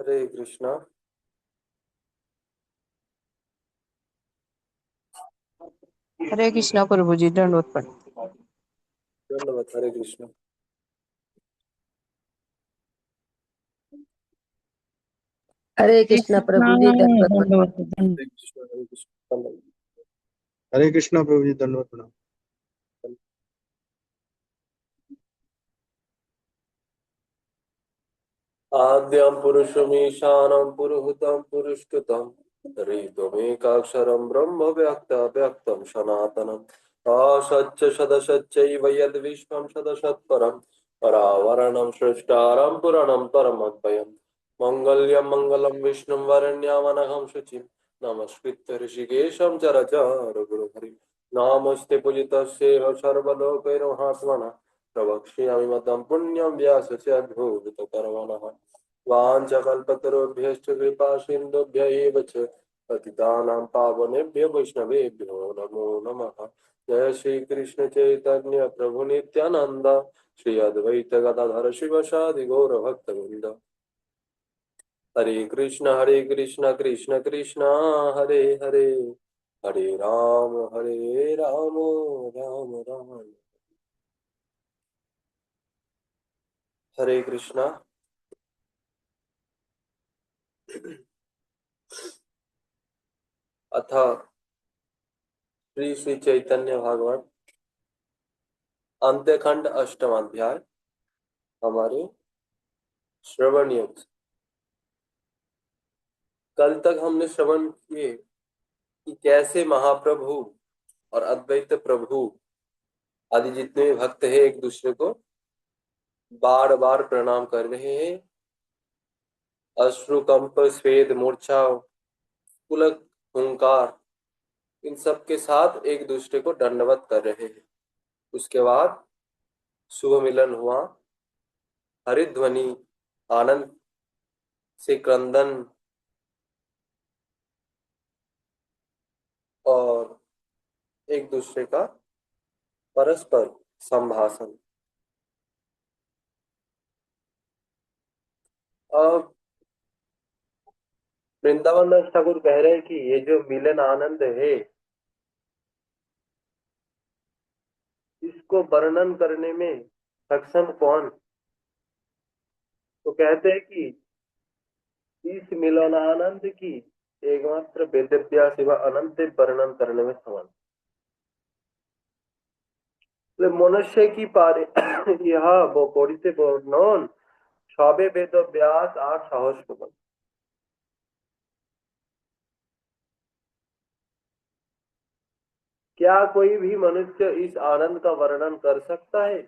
हरे कृष्णा। हरे कृष्णा प्रभु जी, दंडवत प्रणाम। धन्यवाद। हरे कृष्णा। हरे कृष्णा प्रभु जी, दंडवत प्रणाम। दंडवत हरे कृष्णा। हरे कृष्णा। हरे कृष्णा प्रभु जी, दंडवत प्रणाम। आद्यं पुरुषमीशानं पुरुहूतं पुरुष्कृतं ऋत्वमेकाक्षरं ब्रह्म व्यक्तं सनातनम् असच्च सदसच्चैव यद्विश्वं सदसत्परं परावरणं सृष्टारं पुराणं परमद्वयम् मङ्गल्यं मङ्गलं विष्णुं वरण्यामनघं शुचिं नमस्कृत्य ऋषिकेशं चरचारगुरुहरि नमस्ते पूजितस्येह सर्वलोकैर्महात्मनः प्रवक्ष्यामि मतं पुण्यं व्यासस्याद्भुतकर्मणः वाञ्छकल्पतरुभ्यश्च कृपा सिन्धुभ्य एव च पतितानां पावनेभ्यो वैष्णवेभ्यो नमो नमः। जय श्री कृष्ण चैतन्य प्रभु नित्यानंद श्री अद्वैत गदाधर शिवसादि गौर भक्तवृंद। हरे कृष्ण कृष्ण कृष्ण हरे हरे हरे राम राम राम। हरे कृष्णा। अथ श्री श्री चैतन्य भागवत अंत्यखंड अष्टम अध्याय हमारे श्रवण योग। कल तक हमने श्रवण किए कि कैसे महाप्रभु और अद्वैत प्रभु आदि जितने भी भक्त हैं एक दूसरे को बार बार प्रणाम कर रहे हैं। अश्रुकंप स्वेद मूर्छा पुलक हुंकार इन सब के साथ एक दूसरे को दंडवत कर रहे हैं। उसके बाद शुभ मिलन हुआ, हरिध्वनि आनंद से क्रंदन और एक दूसरे का परस्पर संभाषण। अब वृंदावन दास ठाकुर कह रहे हैं कि ये जो मिलन आनंद है इसको वर्णन करने में सक्षम कौन? तो कहते हैं कि इस मिलन आनंद की एकमात्र वेद व्यास व अनंत वर्णन करने में समर्थ। मनुष्य की पारे यह वो पढ़ते वर्णन सबे वेद व्यास और सहस्र। क्या कोई भी मनुष्य इस आनंद का वर्णन कर सकता है?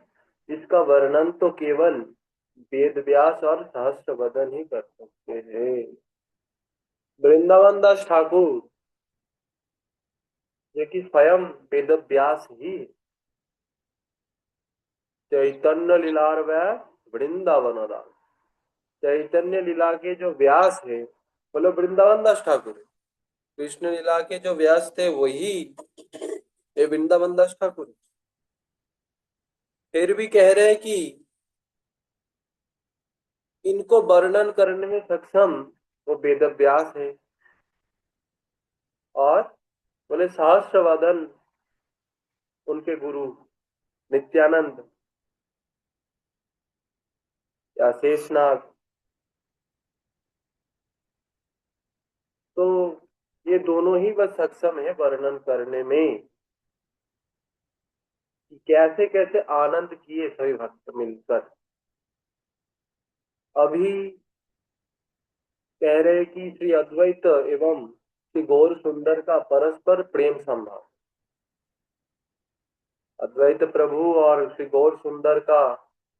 इसका वर्णन तो केवल वेद व्यास और सहस्र वदन ही कर सकते हैं। वृंदावन दास ठाकुर जो कि स्वयं वेद व्यास ही चैतन्य लीलार व्यास वृंदावन दास, चैतन्य लीला के जो व्यास है बोलो वृंदावन दास ठाकुर। कृष्ण लीला के जो व्यास थे वही ये वृंदावन दास ठाकुर। फिर भी कह रहे हैं कि इनको वर्णन करने में सक्षम वो वेद व्यास है और बोले सहस्रवदन उनके गुरु नित्यानंद या शेषनाग। तो ये दोनों ही बस सक्षम है वर्णन करने में कि कैसे कैसे आनंद किए सभी भक्त मिलकर। अभी कह रहे कि श्री अद्वैत एवं श्री गौर सुंदर का परस्पर प्रेम संभाव, अद्वैत प्रभु और श्री गौर सुंदर का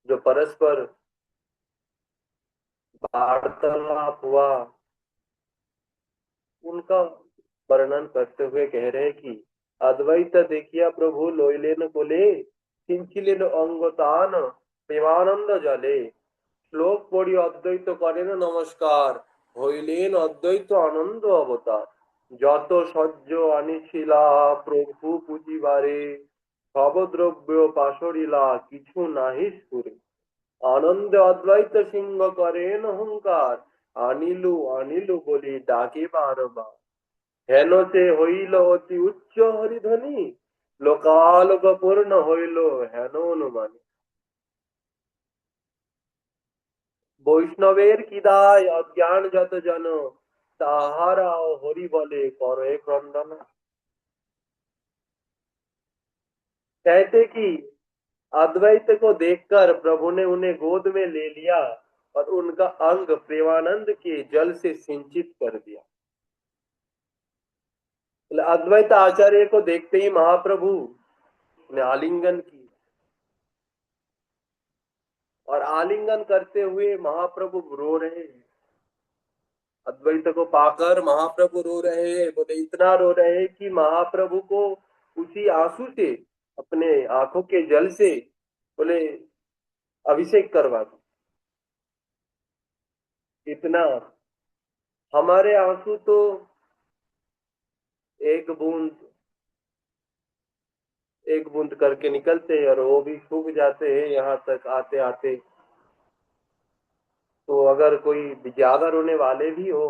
जो परस्पर वार्तालाप हुआ उनका वर्णन करते हुए कह रहे कि अद्वैत देखिया प्रभु लोइलेन कोले सिंचिलेन अंगतान प्रेमानंद जले श्लोक पढ़ी अद्वैत करेन नमस्कार হইলেন অদ্বৈত আনন্দ অবতার যত সহ্য আনিছিলা প্রভু পুজিবারে সবদ্রব্য পাশরিলা কিছু নাহি সুরে আনন্দে অদ্বৈত সিংহ করেন অহংকার আনিলু আনিলু বলি ডাকি বারবার, হেন সে হইল অতি উচ্চ হরিধ্বনি, লোকালোক পূর্ণ হইল হেন অনুমানী। বৈষ্ণবের কিদায় অজ্ঞান যত জন, তাহারা হরি বলে করে क्रंदन। कहते कि अद्वैत को देखकर प्रभु ने उन्हें गोद में ले लिया और उनका अंग प्रेमानंद के जल से सिंचित कर दिया। अद्वैत आचार्य को देखते ही महाप्रभु ने आलिंगन की, और आलिंगन करते हुए महाप्रभु रो रहे हैं। अद्वैत को पाकर महाप्रभु रो रहे हैं, बोले इतना रो रहे हैं कि महाप्रभु को उसी आंसू से, अपने आंखों के जल से बोले अभिषेक करवा दो। इतना, हमारे आंसू तो एक बूंद एक बूंद करके निकलते हैं और वो भी सूख जाते हैं यहाँ तक आते आते। तो अगर कोई ज्यादा रोने वाले भी हो,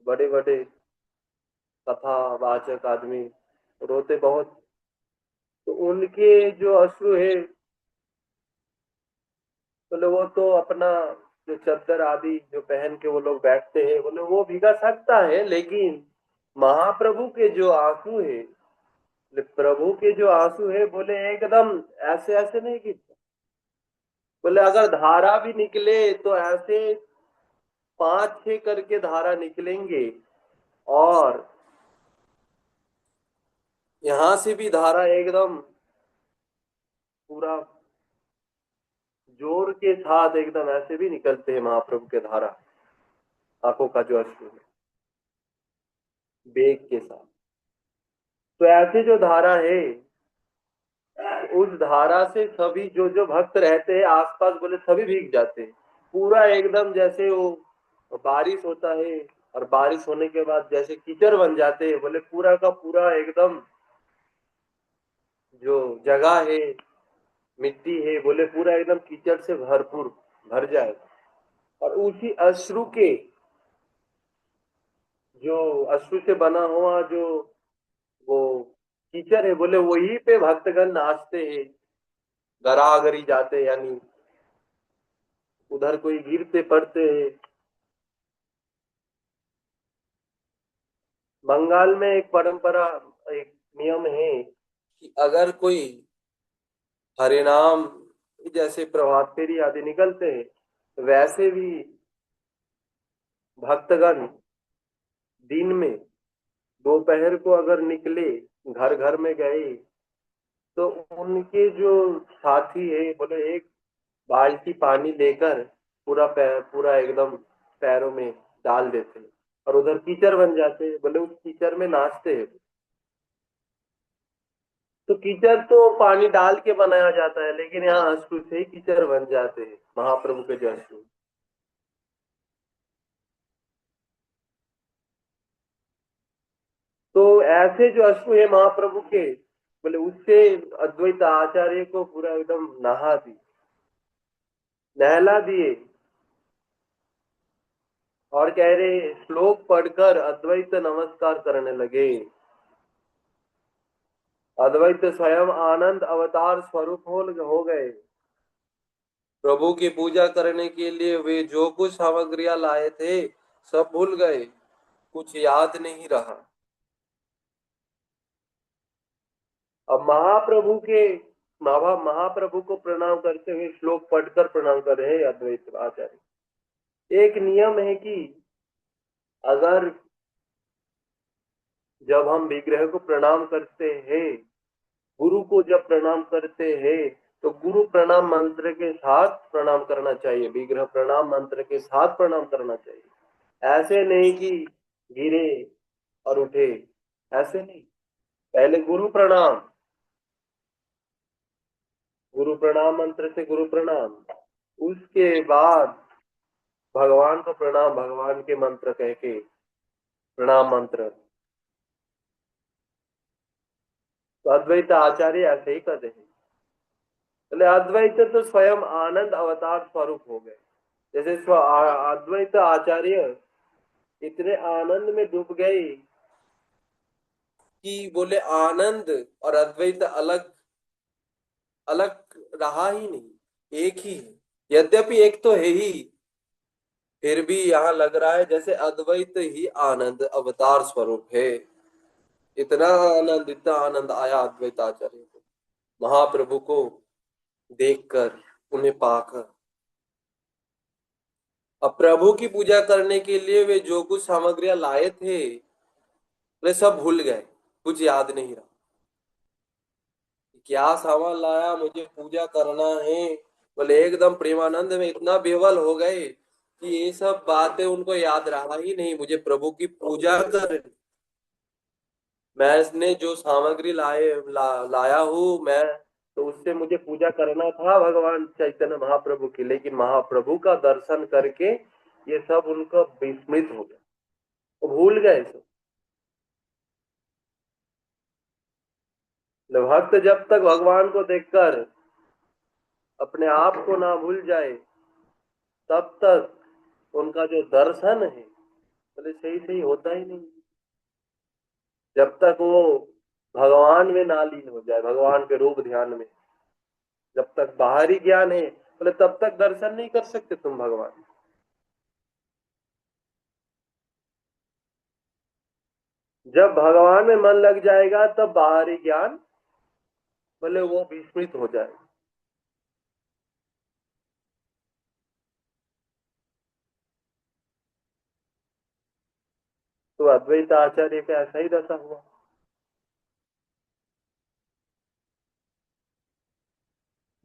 बड़े बड़े कथा वाचक आदमी रोते बहुत, तो उनके जो अश्रु है, बोले वो तो अपना जो चद्दर आदि जो पहन के वो लोग बैठते हैं, बोले वो भीगा सकता है, लेकिन महाप्रभु के जो आंसू है, प्रभु के जो आंसू है, बोले एकदम ऐसे ऐसे नहीं गिरते। बोले अगर धारा भी निकले तो ऐसे 5-6 करके धारा निकलेंगे, और यहां से भी धारा एकदम पूरा जोर के साथ एकदम ऐसे भी निकलते हैं महाप्रभु के धारा, आंखों का जो अश्रु है वेग के साथ। तो ऐसे जो धारा है, उस धारा से सभी जो जो भक्त रहते हैं आसपास, बोले सभी भीग जाते हैं पूरा एकदम, जैसे वो बारिश होता है और बारिश होने के बाद जैसे कीचड़ बन जाते हैं, बोले पूरा का पूरा एकदम जो जगह है, मिट्टी है, बोले पूरा एकदम कीचड़ से भरपूर भर जाए। और उसी अश्रु के, जो अश्रु से बना हुआ जो वो कीचड़ है, बोले वही पे भक्तगण नाचते हैं, गरागरी जाते, यानी उधर कोई गिरते पड़ते हैं। बंगाल में एक परंपरा, एक नियम है कि अगर कोई हरिनाम जैसे प्रभात फेरी आदि निकलते हैं, वैसे भी भक्तगण दिन में दोपहर को अगर निकले, घर घर में गए, तो उनके जो साथी है, बोले एक बाल्टी पानी लेकर पूरा एकदम पैरों में डाल देते हैं और उधर कीचड़ बन जाते हैं, बोले उस कीचड़ में नाचते हैं। तो कीचड़ तो पानी डाल के बनाया जाता है, लेकिन यहाँ अश्रु से ही कीचड़ बन जाते हैं, महाप्रभु के जो अश्रु। तो ऐसे जो अश्रु है महाप्रभु के, बोले उससे अद्वैत आचार्य को पूरा एकदम नहला दिए, और कह रहे श्लोक पढ़कर अद्वैत नमस्कार करने लगे। अद्वैत स्वयं आनंद अवतार स्वरूप हो गए। प्रभु की पूजा करने के लिए वे जो कुछ सामग्रियां लाए थे सब भूल गए, कुछ याद नहीं रहा। अब महाप्रभु को प्रणाम करते हुए श्लोक पढ़कर प्रणाम कर रहे हैं अद्वैत आचार्य। एक नियम है कि अगर जब हम विग्रह को प्रणाम करते हैं, गुरु को जब प्रणाम करते हैं, तो गुरु प्रणाम मंत्र के साथ प्रणाम करना चाहिए, विग्रह प्रणाम मंत्र के साथ प्रणाम करना चाहिए। ऐसे नहीं कि गिरे और उठे, ऐसे नहीं। पहले गुरु प्रणाम मंत्र से गुरु प्रणाम, उसके बाद भगवान को प्रणाम, भगवान के मंत्र कह के प्रणाम मंत्र। तो अद्वैत आचार्य ऐसे ही कर रहे हैं। अद्वैत तो स्वयं आनंद अवतार स्वरूप हो गए। जैसे अद्वैत आचार्य इतने आनंद में डूब गए कि बोले आनंद और अद्वैत अलग अलग रहा ही नहीं, एक ही है। यद्यपि एक तो है ही, फिर भी यहाँ लग रहा है जैसे अद्वैत ही आनंद अवतार स्वरूप है। इतना आनंद आया अद्वैत आचार्य को, महाप्रभु को देखकर, उन्हें पाकर। अब प्रभु की पूजा करने के लिए वे जो कुछ सामग्रियां लाए थे वे सब भूल गए, कुछ याद नहीं रहा। क्या सामान लाया, मुझे पूजा करना है, बोले एकदम प्रेमानंद में इतना बेवल हो गए कि ये सब बातें उनको याद रहा ही नहीं। मुझे प्रभु की पूजा कर, मैंने जो सामग्री लाया हूँ मैं, तो उससे मुझे पूजा करना था भगवान चैतन्य महाप्रभु की, लेकिन महाप्रभु का दर्शन करके ये सब उनको विस्मृत हो गया, वो भूल गए सब। भक्त जब तक भगवान को देखकर अपने आप को ना भूल जाए तब तक उनका जो दर्शन है बोले सही सही होता ही नहीं। जब तक वो भगवान में ना लीन हो जाए, भगवान के रूप ध्यान में, जब तक बाहरी ज्ञान है बोले तब तक दर्शन नहीं कर सकते तुम भगवान। जब भगवान में मन लग जाएगा तब बाहरी ज्ञान बोले वो विस्मृत हो जाएगा। तो अद्वैत आचार्य का ऐसा ही दशा हुआ।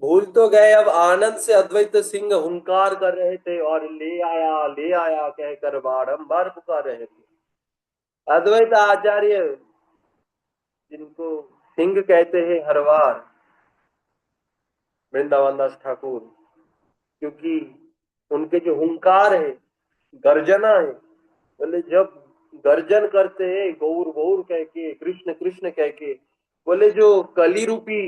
भूल तो गए, अब आनंद से अद्वैत सिंह हुंकार कर रहे थे और ले आया कहकर बारंबार पुकार रहे थे। अद्वैत आचार्य जिनको सिंह कहते हैं हर बार, वृंदावन दास ठाकुर, क्योंकि उनके जो हुंकार है, गर्जना है, बोले जब गर्जन करते हैं गौर गौर कह के, कृष्ण कृष्ण कह के, बोले जो कली रूपी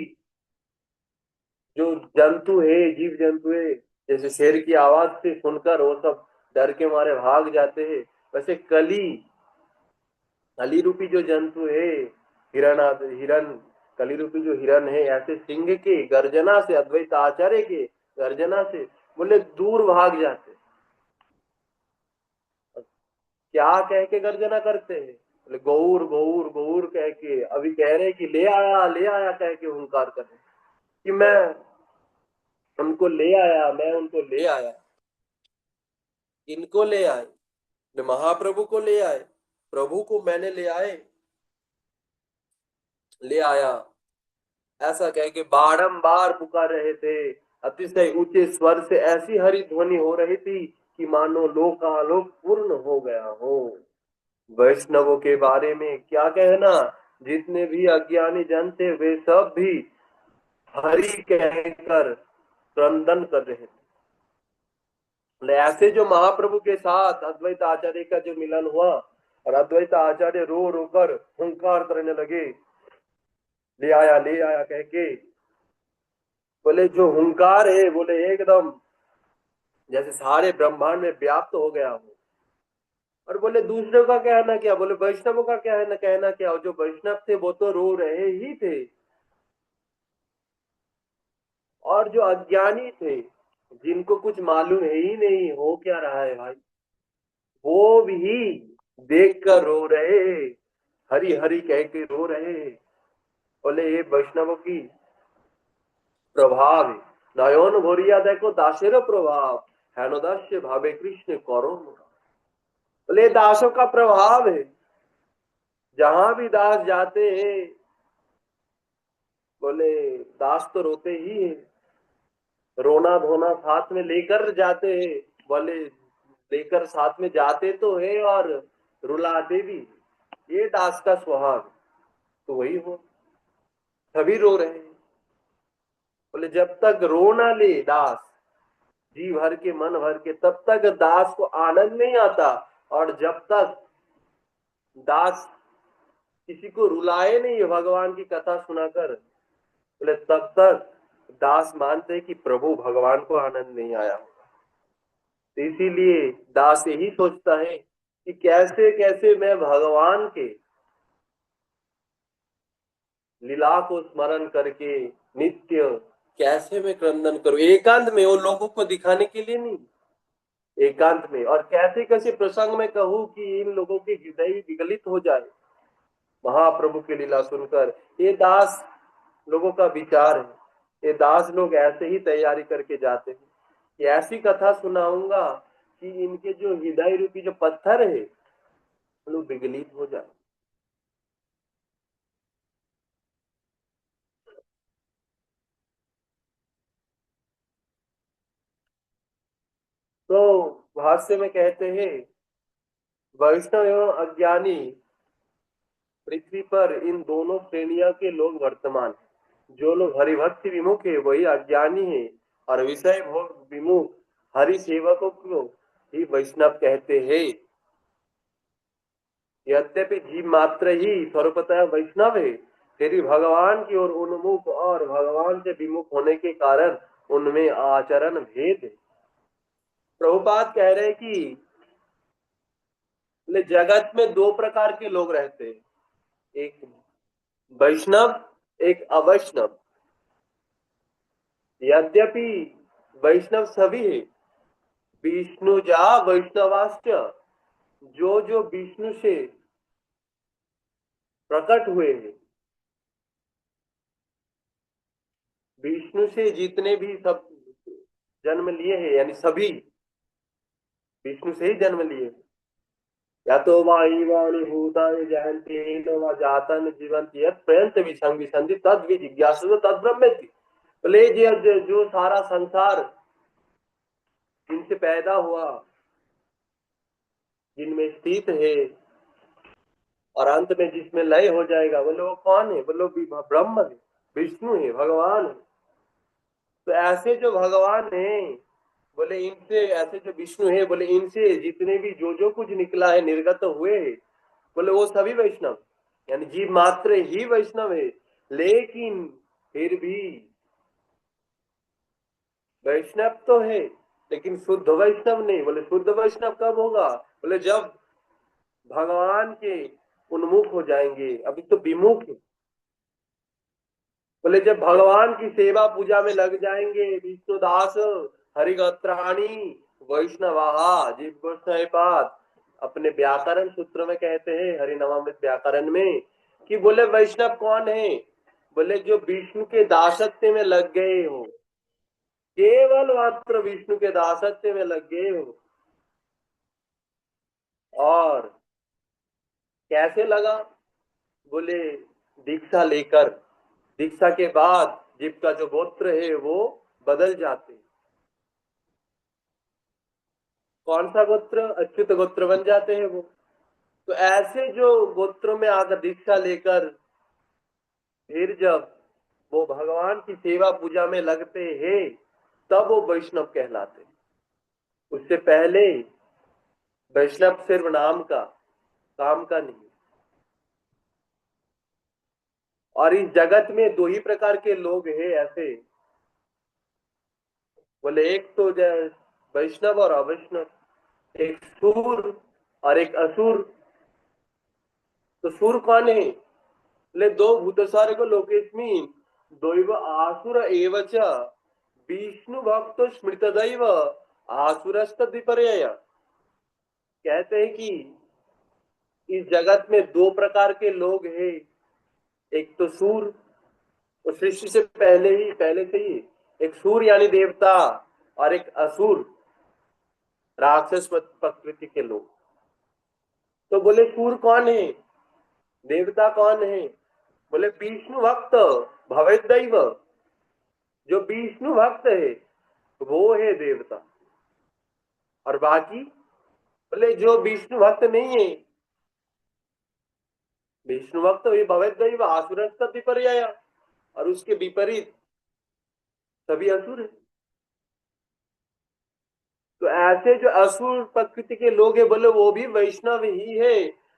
जो जंतु है, जीव जंतु है, जैसे शेर की आवाज से सुनकर वो सब डर के मारे भाग जाते हैं, वैसे कली कली रूपी जो जंतु है, हिरण, कली रूपी जो हिरण है, ऐसे सिंह के गर्जना से, अद्वैत आचार्य के गर्जना से बोले दूर भाग जाते। क्या कह के गर्जना करते हैं, बोले गौर गौर गौर कह के। अभी कह रहे कि ले आया कह के हुंकार कर रहे कि मैं उनको ले आया, मैं उनको ले आया। इनको ले आए, महाप्रभु को ले आए, प्रभु को मैंने ले आया, ऐसा कह के बारंबार पुकार रहे थे। अतिशय ऊंचे स्वर से ऐसी हरी ध्वनि हो रही थी कि मानो लोकालोक पूर्ण हो गया हो। वैष्णवों के बारे में क्या कहना, जितने भी अज्ञानी जन थे वे सब भी हरि कहकर क्रंदन कर रहे थे। ऐसे जो महाप्रभु के साथ अद्वैत आचार्य का जो मिलन हुआ और अद्वैत आचार्य रो रो कर हुंकार करने लगे, ले आया कह के, बोले जो हुंकार है बोले एकदम जैसे सारे ब्रह्मांड में व्याप्त हो गया हो। और बोले दूसरों का कहना क्या, बोले वैष्णवों का कहना क्या, जो वैष्णव थे वो तो रो रहे ही थे, और जो अज्ञानी थे जिनको कुछ मालूम है ही नहीं हो क्या रहा है भाई, वो भी देख कर रो रहे, हरि हरि कह के रो रहे। बोले ये वैष्णवों की प्रभाव है, नयन भरिया देखो दासेर प्रभाव, हेन दास्य भावे कृष्ण करो। बोले दासों का प्रभाव है, जहां भी दास जाते हैं बोले दास तो रोते ही है, रोना धोना साथ में लेकर जाते हैं, बोले लेकर साथ में जाते तो है और रुलाते भी, ये दास का स्वभाव। तो वही हो, सभी रो रहे हैं। बोले जब तक रो ना ले दास जी भर के मन भर के, तब तक दास को आनंद नहीं आता। और जब तक दास किसी को रुलाए नहीं भगवान की कथा सुनाकर, बोले तब तक दास मानते कि प्रभु भगवान को आनंद नहीं आया होगा। इसीलिए दास यही सोचता है कि कैसे कैसे मैं भगवान के लीला को स्मरण करके नित्य कैसे मैं क्रंदन करूं, एकांत में, वो लोगों को दिखाने के लिए नहीं, एकांत में। और कैसे कैसे प्रसंग में कहूं कि इन लोगों के हृदय विगलित हो जाए महाप्रभु की लीला सुनकर। ये दास लोगों का विचार है। ये दास लोग ऐसे ही तैयारी करके जाते हैं कि ऐसी कथा सुनाऊंगा कि इनके जो हृदय रूपी जो पत्थर है वो विगलित हो जाए। तो भाष्य में कहते हैं, वैष्णव एवं अज्ञानी पृथ्वी पर इन दोनों श्रेणियों के लोग वर्तमान हैं। जो लोग हरिभक्ति विमुख है वही अज्ञानी है, और विषय भोग विमुख हरि सेवकों को ही वैष्णव कहते हैं। यद्यपि जीव मात्र ही सर्वतः वैष्णव है, फिर भी भगवान की ओर उन्मुख और भगवान से विमुख होने के कारण उनमें आचरण भेद है। प्रभुपाद कह रहे हैं कि जगत में दो प्रकार के लोग रहते हैं, एक वैष्णव, एक अवैष्णव। यद्यपि वैष्णव सभी है, विष्णुजा वैष्णवाश्च, जो जो विष्णु से प्रकट हुए हैं, विष्णु से जितने भी सब जन्म लिए हैं, यानी सभी विष्णु से ही जन्म लिए। या तो वाणी भूतानि जयन्ति वा जातन जीवन्ति यत् प्रयंत विसंग विसंधि तद विजिज्ञासु तद ब्रह्मेति। बोले जो सारा संसार जिनसे पैदा हुआ, जिनमें स्थित है और अंत में जिसमें लय हो जाएगा, बोले वो कौन है? बोलो ब्रह्म है, विष्णु है, भगवान है। तो ऐसे जो भगवान है, बोले इनसे, ऐसे जो विष्णु है, बोले इनसे जितने भी जो कुछ निकला है, निर्गत हुए है, बोले वो सभी वैष्णव, यानी जीव मात्र ही वैष्णव है। लेकिन फिर भी वैष्णव तो है, लेकिन शुद्ध वैष्णव नहीं। बोले शुद्ध वैष्णव कब होगा? बोले जब भगवान के उन्मुख हो जाएंगे, अभी तो विमुख है। बोले जब भगवान की सेवा पूजा में लग जाएंगे, विष्णुदास हरिगोत्राणी वैष्णवाहा जीव अपने व्याकरण सूत्र में कहते हैं, हरिनवामृत व्याकरण में, कि बोले वैष्णव कौन है? बोले जो विष्णु के दासत्व में लग गए हो, केवल मात्र विष्णु के दासत्व में लग गए हो। और कैसे लगा? बोले दीक्षा लेकर, दीक्षा के बाद जीव का जो गोत्र है वो बदल जाते। कौन सा गोत्र? अच्युत गोत्र बन जाते हैं वो। तो ऐसे जो गोत्रों में आकर दीक्षा लेकर फिर जब वो भगवान की सेवा पूजा में लगते हैं, तब वो वैष्णव कहलाते। उससे पहले वैष्णव सिर्फ नाम का, काम का नहीं। और इस जगत में दो ही प्रकार के लोग हैं ऐसे, बोले एक तो वैष्णव और अवैष्णव, एक सूर और एक असुर। तो सूर कौन है? बोले दो भूतसारे को लोकेस्मिन् दैव आसुर एवच विष्णु भक्त स्मृतदैव आसुरस्त विपर्यय। कहते हैं कि इस जगत में दो प्रकार के लोग हैं, एक तो सूर, वो सृष्टि से पहले से ही एक सूर यानी देवता, और एक असुर राक्षस प्रकृति के लोग। तो बोले सूर कौन है, देवता कौन है? बोले विष्णु भक्त भवेद दैव, जो विष्णु भक्त है वो है देवता। और बाकी बोले जो विष्णु भक्त नहीं है, विष्णु भक्त ये भवेद दैव आसुरस्त विपर्यय, और उसके विपरीत सभी असुर है। तो ऐसे जो असुर प्रकृति के लोग हैं, बोले वो भी वैष्णव ही है,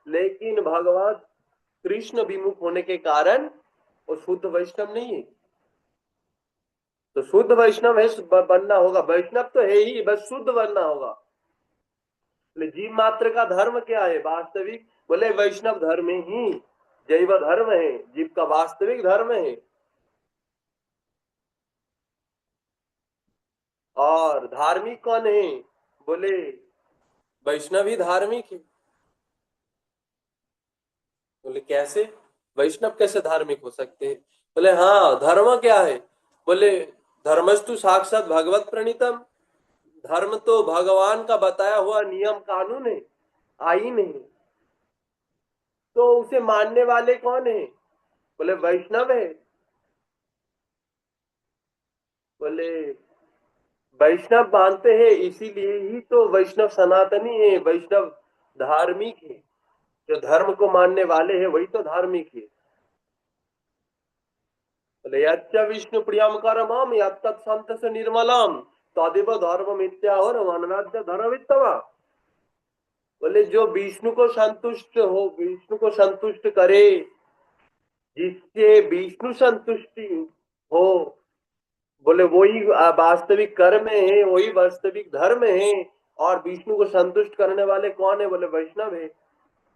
लेकिन भगवान कृष्ण विमुख होने के कारण वो शुद्ध वैष्णव नहीं है। तो शुद्ध वैष्णव है बनना होगा, वैष्णव तो है ही, बस शुद्ध बनना होगा। बोले जीव मात्र का धर्म क्या है वास्तविक? बोले वैष्णव धर्म ही जैव धर्म है, जीव का वास्तविक धर्म है। और धार्मिक कौन है? बोले वैष्णव ही धार्मिक है। बोले कैसे? वैष्णव कैसे धार्मिक हो सकते हैं? बोले हाँ, धर्म क्या है? बोले धर्मस्तु साक्षात भगवत प्रणीतम। धर्म तो भगवान का बताया हुआ नियम कानून है, आईन है। तो उसे मानने वाले कौन है? बोले वैष्णव है। बोले वैष्णव मानते हैं, इसीलिए ही तो वैष्णव सनातनी है, वैष्णव धार्मिक है। जो धर्म को मानने वाले हैं वही तो धार्मिक है। बोले यच्च विष्णु प्रियम करमम यत्तत् संतस निर्मलम तदेव धर्म मिथ्याहो अनराध्य धर्मवित्तवा। बोले जो विष्णु को संतुष्ट हो, विष्णु को संतुष्ट करे, जिससे विष्णु संतुष्टि हो, बोले वही वास्तविक कर्म है, वही वास्तविक धर्म है। और विष्णु को संतुष्ट करने वाले कौन है? बोले वैष्णव है।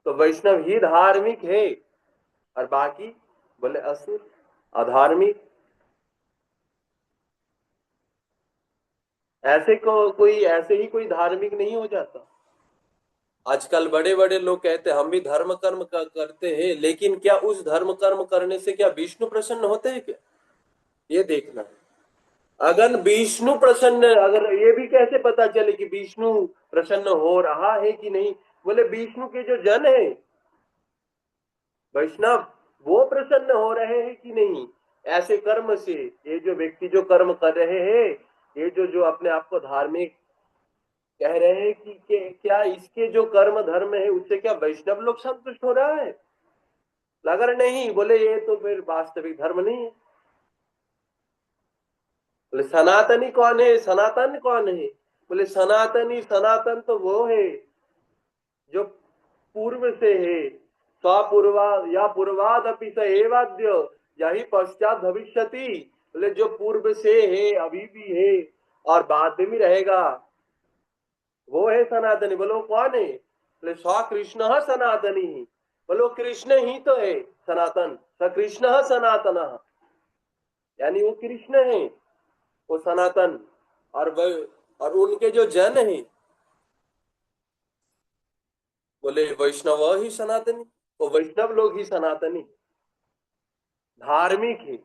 तो वैष्णव ही धार्मिक है, और बाकी बोले असुर अधार्मिक। ऐसे को कोई ऐसे ही कोई धार्मिक नहीं हो जाता। आजकल बड़े बड़े लोग कहते हैं हम भी धर्म कर्म करते हैं, लेकिन क्या उस धर्म कर्म करने से क्या विष्णु प्रसन्न होते हैं क्या? ये देखना है। अगर विष्णु प्रसन्न, अगर ये भी कैसे पता चले कि विष्णु प्रसन्न हो रहा है कि नहीं? बोले विष्णु के जो जन है वैष्णव, वो प्रसन्न हो रहे हैं कि नहीं ऐसे कर्म से? ये जो व्यक्ति जो कर्म कर रहे हैं, ये जो जो अपने आप को धार्मिक कह रहे हैं कि क्या इसके जो कर्म धर्म है उससे क्या वैष्णव लोग संतुष्ट हो रहा है? अगर नहीं, बोले ये तो फिर वास्तविक धर्म नहीं है। बोले सनातनी कौन है? सनातन कौन है? बोले सनातनी, सनातन तो वो है जो पूर्व से है। स्वपूर्वा या पूर्वाद अपि स एवाद्य यही पश्चात भविष्यति। बोले जो पूर्व से है, अभी भी है, और बाद में भी रहेगा, वो है सनातनी। बोलो कौन है? बोले स कृष्ण सनातनी ही। बोलो कृष्ण ही तो है सनातन। स कृष्ण सनातन, यानी वो कृष्ण है, वो सनातन। और उनके जो जन है, बोले वैष्णव ही सनातनी, वो वैष्णव लोग ही सनातनी धार्मिक है।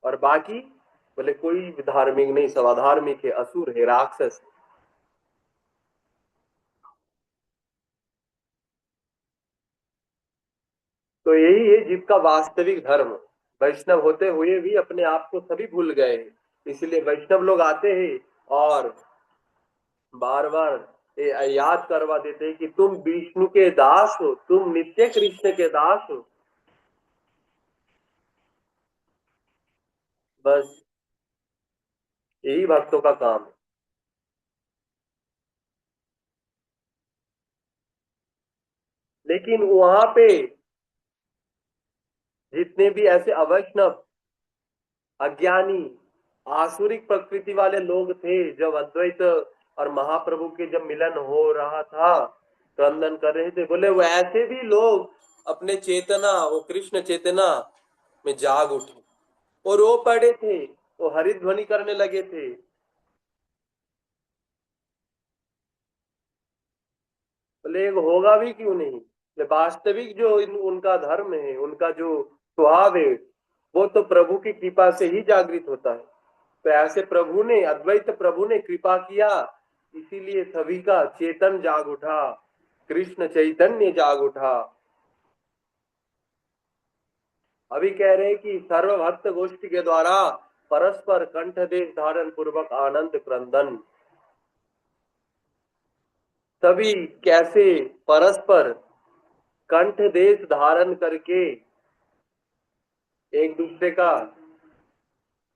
और बाकी बोले कोई धार्मिक नहीं, सब अधार्मिक है, असुर है, राक्षस है। तो यही है जीव का वास्तविक धर्म। वैष्णव होते हुए भी अपने आप को सभी भूल गए हैं। इसलिए वैष्णव लोग आते हैं और बार बार याद करवा देते हैं कि तुम विष्णु के दास हो, तुम नित्य कृष्ण के दास हो। बस यही भक्तों का काम है। लेकिन वहां पे जितने भी ऐसे अवैष्णव, अज्ञानी, आसुरिक प्रकृति वाले लोग थे, जब अद्वैत और महाप्रभु के जब मिलन हो रहा था, क्रंदन कर रहे थे, बोले वो ऐसे भी लोग अपने चेतना, वो कृष्ण चेतना में जाग उठे और रो पड़े थे, वो हरिध्वनि करने लगे थे। बोले एक होगा भी क्यों नहीं? बोले वास्तविक जो उनका धर्म है, उनका जो स्वभाव है, वो तो प्रभु की कृपा से ही जागृत होता है। तो ऐसे प्रभु ने, अद्वैत प्रभु ने कृपा किया, इसीलिए सभी का चेतन जाग उठा, कृष्ण चैतन्य जाग उठा। अभी कह रहे हैं कि सर्वभक्त गोष्ठी के द्वारा परस्पर कंठ देश धारण पूर्वक आनंद क्रंदन। सभी कैसे परस्पर कंठ देश धारण करके एक दूसरे का,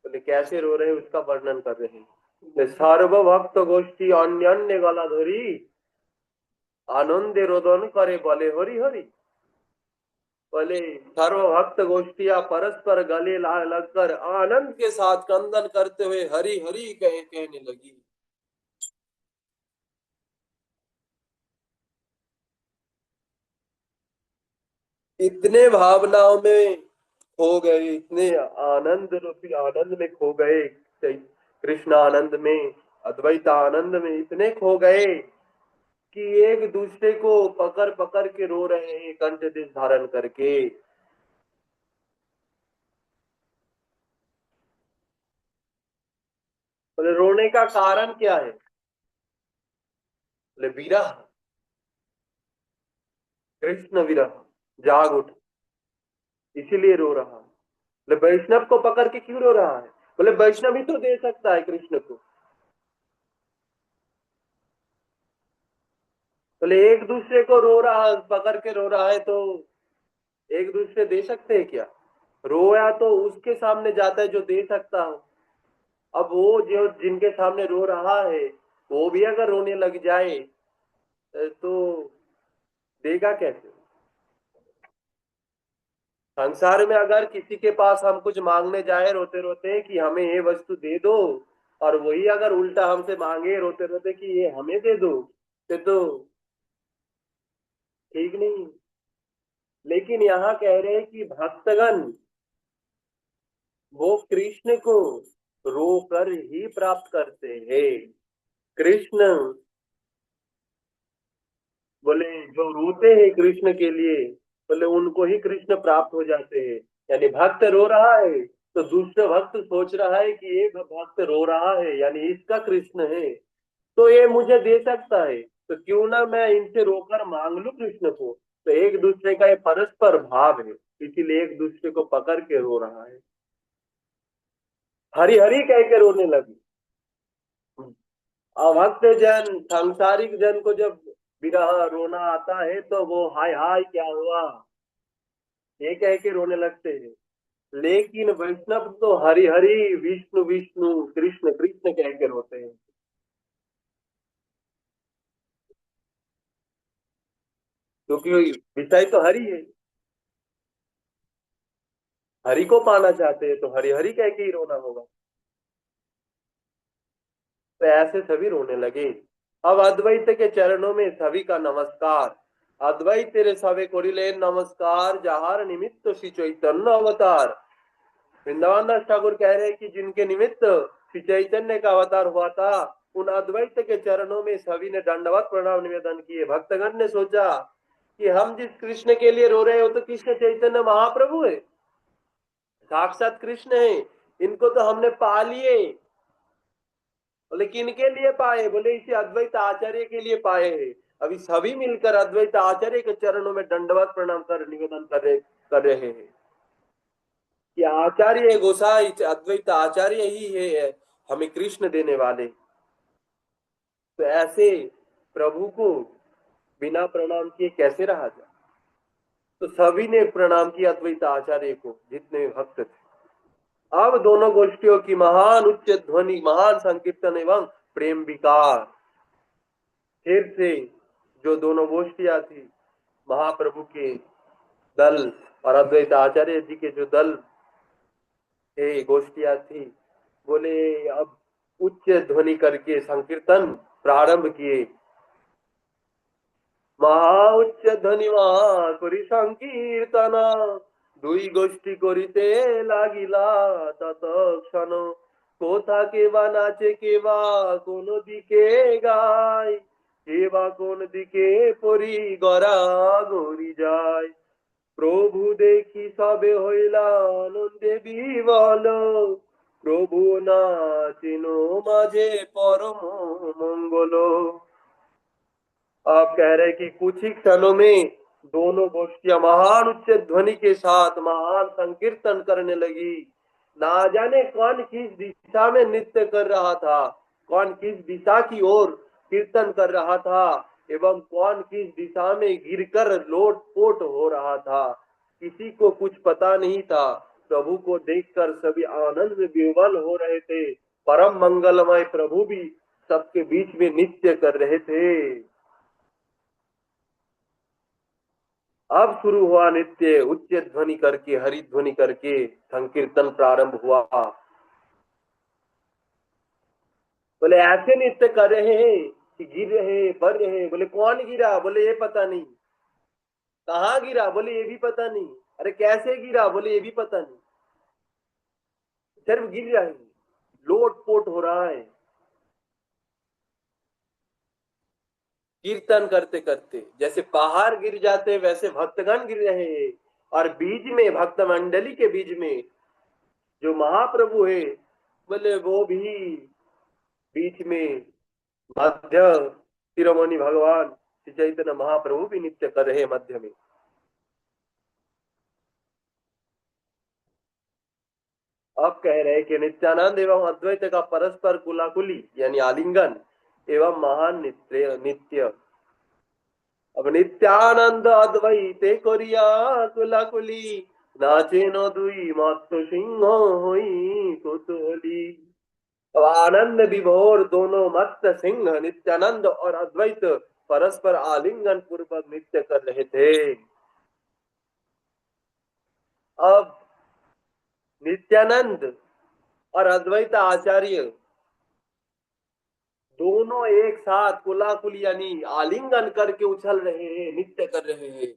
बोले कैसे रो रहे हैं उसका वर्णन कर रहे हैं। सर्वभक्त गोष्ठी अन्य अन्य गला धरी आनंदे रोदन करे बोले हरि हरि। बोले सर्वभक्त गोष्ठियां परस्पर गले लगकर आनंद के साथ क्रंदन करते हुए हरि हरि कहने लगी। इतने भावनाओं में खो गए, इतने आनंद रूपी आनंद में खो गए, कृष्ण आनंद में, अद्वैत आनंद में इतने खो गए कि एक दूसरे को पकड़ पकड़ के रो रहे हैं कंठ देश धारण करके। बोले रोने का कारण क्या है? बोले विरह, कृष्ण विरह जाग उठ, इसीलिए रो रहा है। बोले वैष्णव को पकड़ के क्यों रो रहा है? बोले वैष्णव ही तो दे सकता है कृष्ण को। बोले एक दूसरे को रो रहा, पकड़ के रो रहा है तो एक दूसरे दे सकते हैं क्या? रोया तो उसके सामने जाता है जो दे सकता हो। अब वो जो जिनके सामने रो रहा है वो भी अगर रोने लग जाए तो देगा कैसे? संसार में अगर किसी के पास हम कुछ मांगने जाए रोते रोते कि हमें ये वस्तु दे दो, और वही अगर उल्टा हमसे मांगे रोते रोते कि ये हमें दे दो, तो ठीक नहीं। लेकिन यहाँ कह रहे हैं कि भक्तगण वो कृष्ण को रोकर ही प्राप्त करते हैं। कृष्ण बोले जो रोते हैं कृष्ण के लिए, बोले उनको ही कृष्ण प्राप्त हो जाते हैं। यानी भक्त रो रहा है तो दूसरा भक्त सोच रहा है कि ये भक्त रो रहा है यानी इसका कृष्ण है, तो ये मुझे दे सकता है, तो क्यों ना मैं इनसे रोकर मांग लूं कृष्ण को। तो एक दूसरे का ये परस्पर भाव है, इसीलिए एक दूसरे को पकड़ के रो रहा है। हरि हरि कह के रोने लगी। भक्त जन, सांसारिक जन को जब विरह रोना आता है तो वो हाय हाय क्या हुआ ये कह के रोने लगते हैं। लेकिन वैष्णव तो हरि हरि विष्णु विष्णु कृष्ण कृष्ण कह के रोते हैं, क्योंकि विषय तो हरि है। हरि को पाना चाहते हैं तो हरि हरि कह के ही रोना होगा। तो ऐसे सभी रोने लगे। अब अद्वैत के चरणों में सभी का नमस्कार। अद्वैत तेरे सवे कोरिले नमस्कार, जहार निमित्त श्री चैतन्य अवतार। वृंदावन दास ठाकुर कह रहे हैं कि जिनके निमित्त श्री चैतन्य का अवतार हुआ था, उन अद्वैत के चरणों में सभी ने दंडवत प्रणाम निवेदन किए। भक्तगण ने सोचा कि हम जिस कृष्ण के लिए रो रहे हो तो कृष्ण चैतन्य महाप्रभु है, साक्षात कृष्ण है, इनको तो हमने पा लिए। बोले किनके लिए पाए? बोले इसे अद्वैत आचार्य के लिए पाए हैं। अभी सभी मिलकर अद्वैत आचार्य के चरणों में दंडवत प्रणाम कर निवेदन कर रहे हैं कि आचार्य गोसाई अद्वैत आचार्य ही है हमें कृष्ण देने वाले। तो ऐसे प्रभु को बिना प्रणाम किए कैसे रहा जाए? तो सभी ने प्रणाम किया अद्वैत आचार्य को, जितने भक्त थे। अब दोनों गोष्ठियों की महान उच्च ध्वनि, महान संकीर्तन एवं प्रेम विकार फिर से जो दोनों गोष्ठियां थी, महाप्रभु के दल और अद्वैत आचार्य जी के जो दल थे, गोष्ठियां थी, बोले अब उच्च ध्वनि करके संकीर्तन प्रारंभ किए। महा उच्च ध्वनि महा करी संकीर्तन, দুই গোষ্ঠী করিতে লাগিলা ততক্ষণ, কোথা কেবা নাচে কেবা কোন দিকে গায়, কেবা কোন দিকে পরি গড়া গড়ি যায়। প্রভু দেখি সবে হইলা আনন্দে বিবল, প্রভু নাচিন মাঝে পরম मंगल। आप कह रहे हैं कि कुछ ही क्षणों में दोनों गोष्ठियां महान उच्च ध्वनि के साथ महान संकीर्तन करने लगी। ना जाने कौन किस दिशा में नृत्य कर रहा था, कौन किस दिशा की ओर कीर्तन कर रहा था, एवं कौन किस दिशा में गिरकर लोटपोट हो रहा था, किसी को कुछ पता नहीं था। प्रभु को देखकर सभी आनंद में विह्वल हो रहे थे। परम मंगलमय प्रभु भी सबके बीच में नृत्य कर रहे थे। अब शुरू हुआ नृत्य, उच्च ध्वनि करके, हरि ध्वनि करके संकीर्तन प्रारंभ हुआ। बोले ऐसे नृत्य कर रहे हैं कि गिर रहे, बढ़ रहे। बोले कौन गिरा? बोले ये पता नहीं। कहाँ गिरा, बोले ये भी पता नहीं। अरे कैसे गिरा, बोले ये भी पता नहीं, सिर्फ गिर जाएंगे। लोट पोट हो रहा है कीर्तन करते करते, जैसे पहाड़ गिर जाते वैसे भक्तगण गिर रहे हैं। और बीच में भक्त मंडली के बीच में जो महाप्रभु है, बोले वो भी बीच में मध्य शिरोमणि भगवान श्री चैतन्य महाप्रभु भी नित्य कर रहे मध्य में। अब कह रहे कि नित्यानंद एवं अद्वैत का परस्पर कुलाकुली यानी आलिंगन एवं महान नित्य नित्य। अब नित्यानंद अद्वैते कोरिया कुलाकुली, नाचे न दुई मत सिंह होई कुतुली। अब आनंद विभोर दोनों मत्त सिंह नित्यानंद और अद्वैत परस्पर आलिंगन पूर्वक नृत्य कर रहे थे। अब नित्यानंद और अद्वैत आचार्य दोनों एक साथ कुलाकुल यानी आलिंगन करके उछल रहे हैं, नृत्य कर रहे हैं।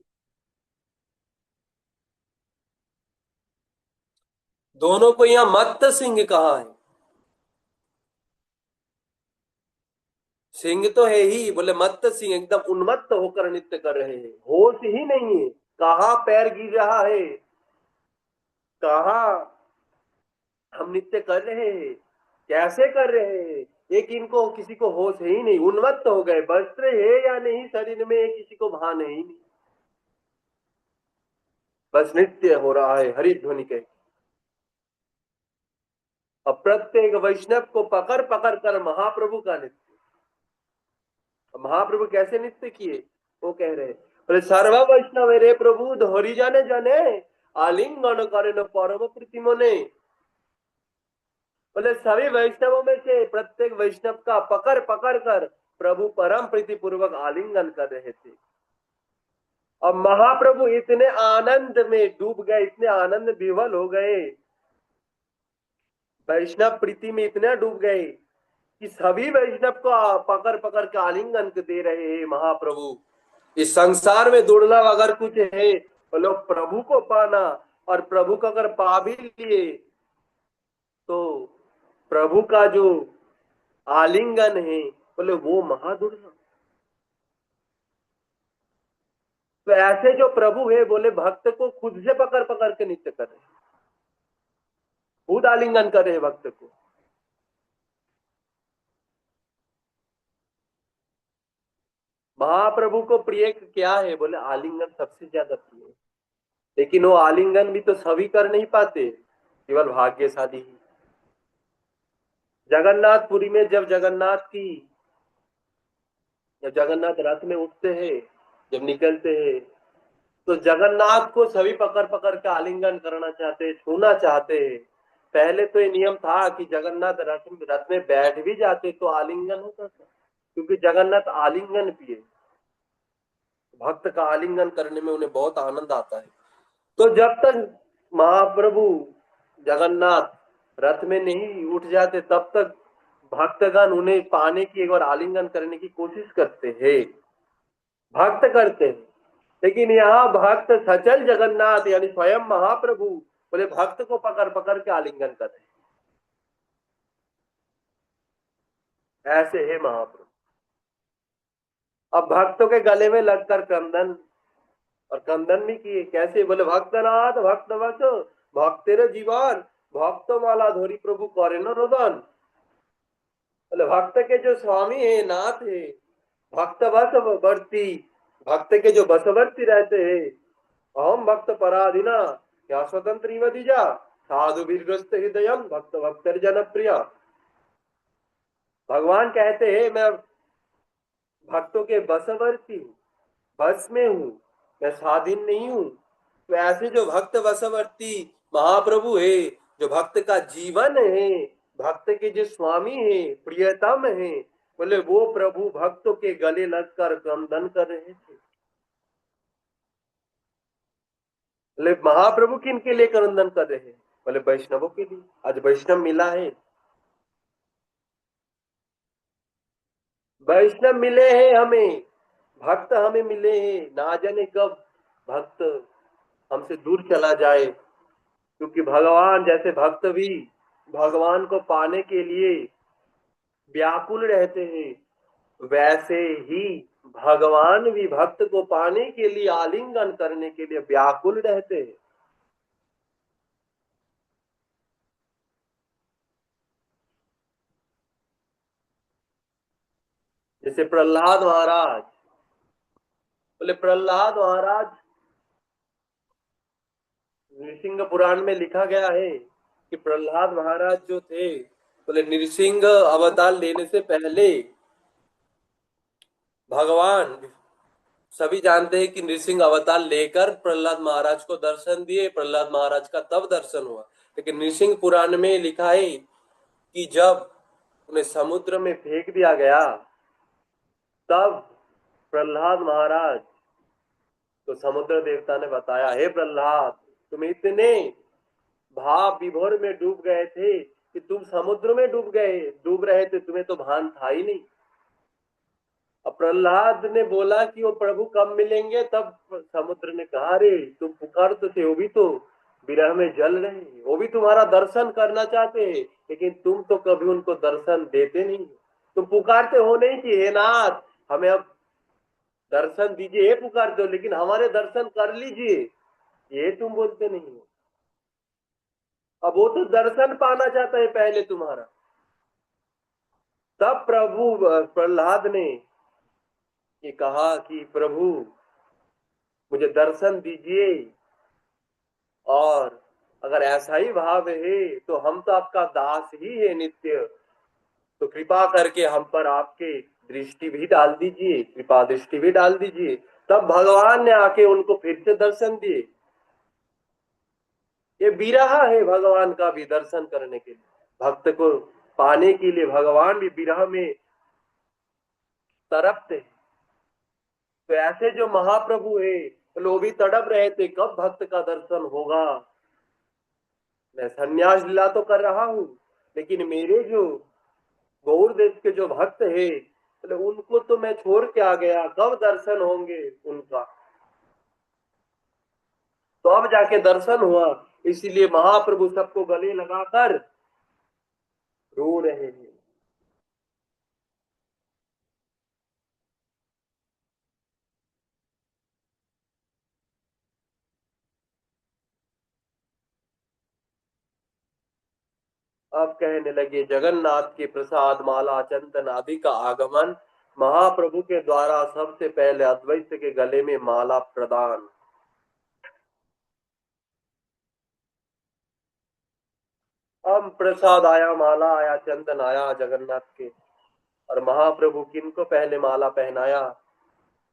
दोनों को यहाँ मत्त सिंह कहा है। सिंह तो है ही, बोले मत्त सिंह एकदम उन्मत्त होकर नृत्य कर रहे हैं, होश ही नहीं है कहाँ पैर गिर रहा है, कहाँ हम नृत्य कर रहे हैं, कैसे कर रहे हैं, एक इनको किसी को होश है ही नहीं, उन्मत्त हो गए। वस्त्र है या नहीं शरीर में किसी को भान है ही नहीं, बस नृत्य हो रहा है हरि ध्वनि के। अब प्रत्येक वैष्णव को पकड़ पकड़ कर महाप्रभु का नृत्य। महाप्रभु कैसे नृत्य किए वो कह रहे, बोले सर्व वैष्णव रे प्रभु धोरी जाने जाने, आलिंगन करे न परम प्रीति मने। बोले सभी वैष्णवों में से प्रत्येक वैष्णव का पकड़ पकड़ कर प्रभु परम प्रीति पूर्वक आलिंगन कर रहे थे। अब महाप्रभु इतने आनंद में डूब गए, इतने आनंद विवल हो गए, वैष्णव प्रीति में इतने डूब गए कि सभी वैष्णव को पकड़ पकड़ के आलिंगन दे रहे हैं महाप्रभु। इस संसार में दुर्लभ अगर कुछ है तो लोग प्रभु को पाना, और प्रभु को अगर पा भी लिए तो प्रभु का जो आलिंगन है बोले वो महादुर्लभ। तो ऐसे जो प्रभु है बोले भक्त को खुद से पकड़ पकड़ के नित्य कर रहे, खुद आलिंगन कर रहे भक्त को। महाप्रभु को प्रिय क्या है, बोले आलिंगन सबसे ज्यादा प्रिय है। लेकिन वो आलिंगन भी तो सभी कर नहीं पाते, केवल भाग्यशाली ही। जगन्नाथपुरी में जब जगन्नाथ रथ में उठते हैं, जब निकलते हैं, तो जगन्नाथ को सभी पकड़ पकड़ के आलिंगन करना चाहते हैं, छूना चाहते हैं। पहले तो ये नियम था कि जगन्नाथ रथ में बैठ भी जाते तो आलिंगन होता था, क्योंकि जगन्नाथ आलिंगन पिए, भक्त का आलिंगन करने में उन्हें बहुत आनंद आता है। तो जब तक महाप्रभु जगन्नाथ रथ में नहीं उठ जाते तब तक भक्तगण उन्हें पाने की एक बार आलिंगन करने की कोशिश करते हैं, भक्त करते हैं। लेकिन यहाँ भक्त सचल जगन्नाथ यानी स्वयं महाप्रभु बोले भक्त को पकड़ पकड़ के आलिंगन कर रहे, ऐसे है महाप्रभु। अब भक्तों के गले में लगकर कंदन, और कंदन भी किए, कैसे, बोले भक्तनाथ भक्त वत्स भक्तेर जीवन, भक्त माला धोरी प्रभु करे न रोदन। बोले भक्त के जो स्वामी है, नाथ है, भक्त बसवर्ती, भक्त के जो बसवर्ती रहते हैं, अहम भक्त पराधीना क्या स्वतंत्र दिजा, साधु वीरग्रस्त हृदय भक्त भक्तर जनप्रिय। भगवान कहते हैं मैं भक्तों के बसवर्ती हूँ, बस में हूँ, मैं स्वाधीन नहीं हूँ। तो ऐसे जो भक्त वशवर्ती महाप्रभु है, जो भक्त का जीवन है, भक्त के जो स्वामी है, प्रियतम है, बोले वो प्रभु भक्तों के गले लगकर क्रंदन कर रहे थे। बोले महाप्रभु किनके लिए क्रंदन कर रहे हैं, बोले वैष्णवों के लिए। आज वैष्णव मिला है, वैष्णव मिले हैं हमें, भक्त हमें मिले हैं, ना जाने कब भक्त हमसे दूर चला जाए, क्योंकि भगवान जैसे भक्त भी भगवान को पाने के लिए व्याकुल रहते हैं, वैसे ही भगवान भी भक्त को पाने के लिए, आलिंगन करने के लिए व्याकुल रहते हैं। जैसे प्रहलाद महाराज, बोले प्रहलाद महाराज, नृसिंह पुराण में लिखा गया है कि प्रहलाद महाराज जो थे, बोले नृसिंह अवतार लेने से पहले भगवान, सभी जानते हैं कि नृसिंह अवतार लेकर प्रहलाद महाराज को दर्शन दिए, प्रहलाद महाराज का तब दर्शन हुआ। लेकिन नृसिंह पुराण में लिखा है कि जब उन्हें समुद्र में फेंक दिया गया, तब प्रहलाद महाराज, तो समुद्र देवता ने बताया, हे प्रहलाद, तुम इतने भाव विभोर में डूब गए थे कि तुम समुद्र में डूब रहे थे, तुम्हें तो भान था ही नहीं। अब प्रहलाद ने बोला कि वो प्रभु कब मिलेंगे, तब समुद्र ने कहा, रे तुम पुकार तो थे, वो भी तो विरह में जल रहे, वो भी तुम्हारा दर्शन करना चाहते हैं, लेकिन तुम तो कभी उनको दर्शन देते नहीं। तुम पुकारते हो नहीं कि हे नाथ हमें अब दर्शन दीजिए, ये पुकारते हो, लेकिन हमारे दर्शन कर लीजिए, ये तुम बोलते नहीं हो। अब वो तो दर्शन पाना चाहता है पहले तुम्हारा। तब प्रभु प्रहलाद ने ये कहा कि प्रभु मुझे दर्शन दीजिए, और अगर ऐसा ही भाव है तो हम तो आपका दास ही है नित्य, तो कृपा करके हम पर आपके दृष्टि भी डाल दीजिए, कृपा दृष्टि भी डाल दीजिए। तब भगवान ने आके उनको फिर से दर्शन दिए। ये विरह है भगवान का भी दर्शन करने के लिए, भक्त को पाने के लिए भगवान भी विरह में तड़पते। तो ऐसे जो महाप्रभु है, वो भी तड़प रहे थे कब भक्त का दर्शन होगा। मैं संन्यास लीला तो कर रहा हूं, लेकिन मेरे जो गौर देश के जो भक्त है, उनको तो मैं छोड़ के आ गया, कब दर्शन होंगे उनका। तो अब जाके दर्शन हुआ, इसीलिए महाप्रभु सबको गले लगाकर रो रहे हैं। अब कहने लगे, जगन्नाथ के प्रसाद माला चंदन आदि का आगमन, महाप्रभु के द्वारा सबसे पहले अद्वैत के गले में माला प्रदान। अब प्रसाद आया, माला आया, चंदन आया जगन्नाथ के, और महाप्रभु किनको पहले माला पहनाया,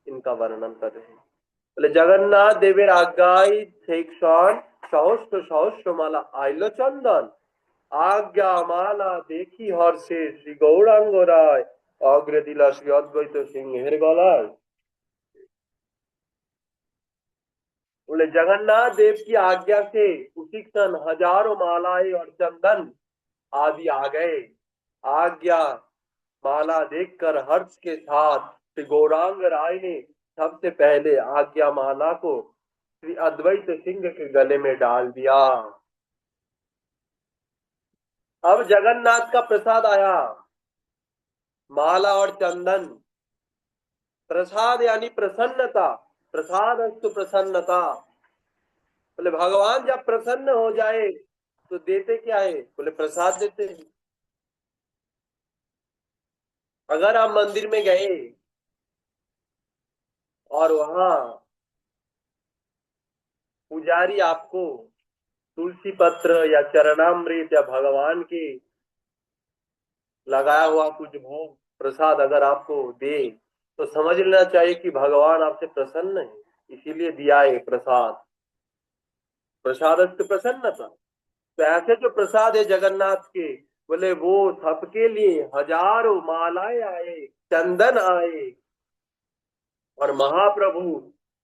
इनका वर्णन कर रहे हैं। बोले जगन्नाथ देवेर आज्ञाई सेक्शन सहस्त्र सहस्त्र माला आइलो चंदन, आज्ञा माला देखी हर्षे श्री गौरांग राय, अग्र दिला श्री अद्वैत सिंहेर गलाय। बोले जगन्नाथ देव की आज्ञा से उसी क्षण हजारों मालाएं और चंदन आदि आ गए। आज्ञा माला देखकर हर्ष के साथ श्री गौरांग राय ने सबसे पहले आज्ञा माला को श्री अद्वैत सिंह के गले में डाल दिया। अब जगन्नाथ का प्रसाद आया, माला और चंदन। प्रसाद यानी प्रसन्नता, प्रसाद अस्तु प्रसन्नता। बोले भगवान जब प्रसन्न हो जाए तो देते क्या है, बोले प्रसाद देते हैं। अगर आप मंदिर में गए और वहां पुजारी आपको तुलसी पत्र या चरणामृत या भगवान के लगाया हुआ कुछ भोग प्रसाद अगर आपको दे, तो समझ लेना चाहिए कि भगवान आपसे प्रसन्न है, इसीलिए दिया है प्रसाद। प्रसाद प्रसन्नता। तो ऐसे जो प्रसाद है जगन्नाथ के, बोले वो सबके लिए हजारों मालाएं आए, चंदन आए, और महाप्रभु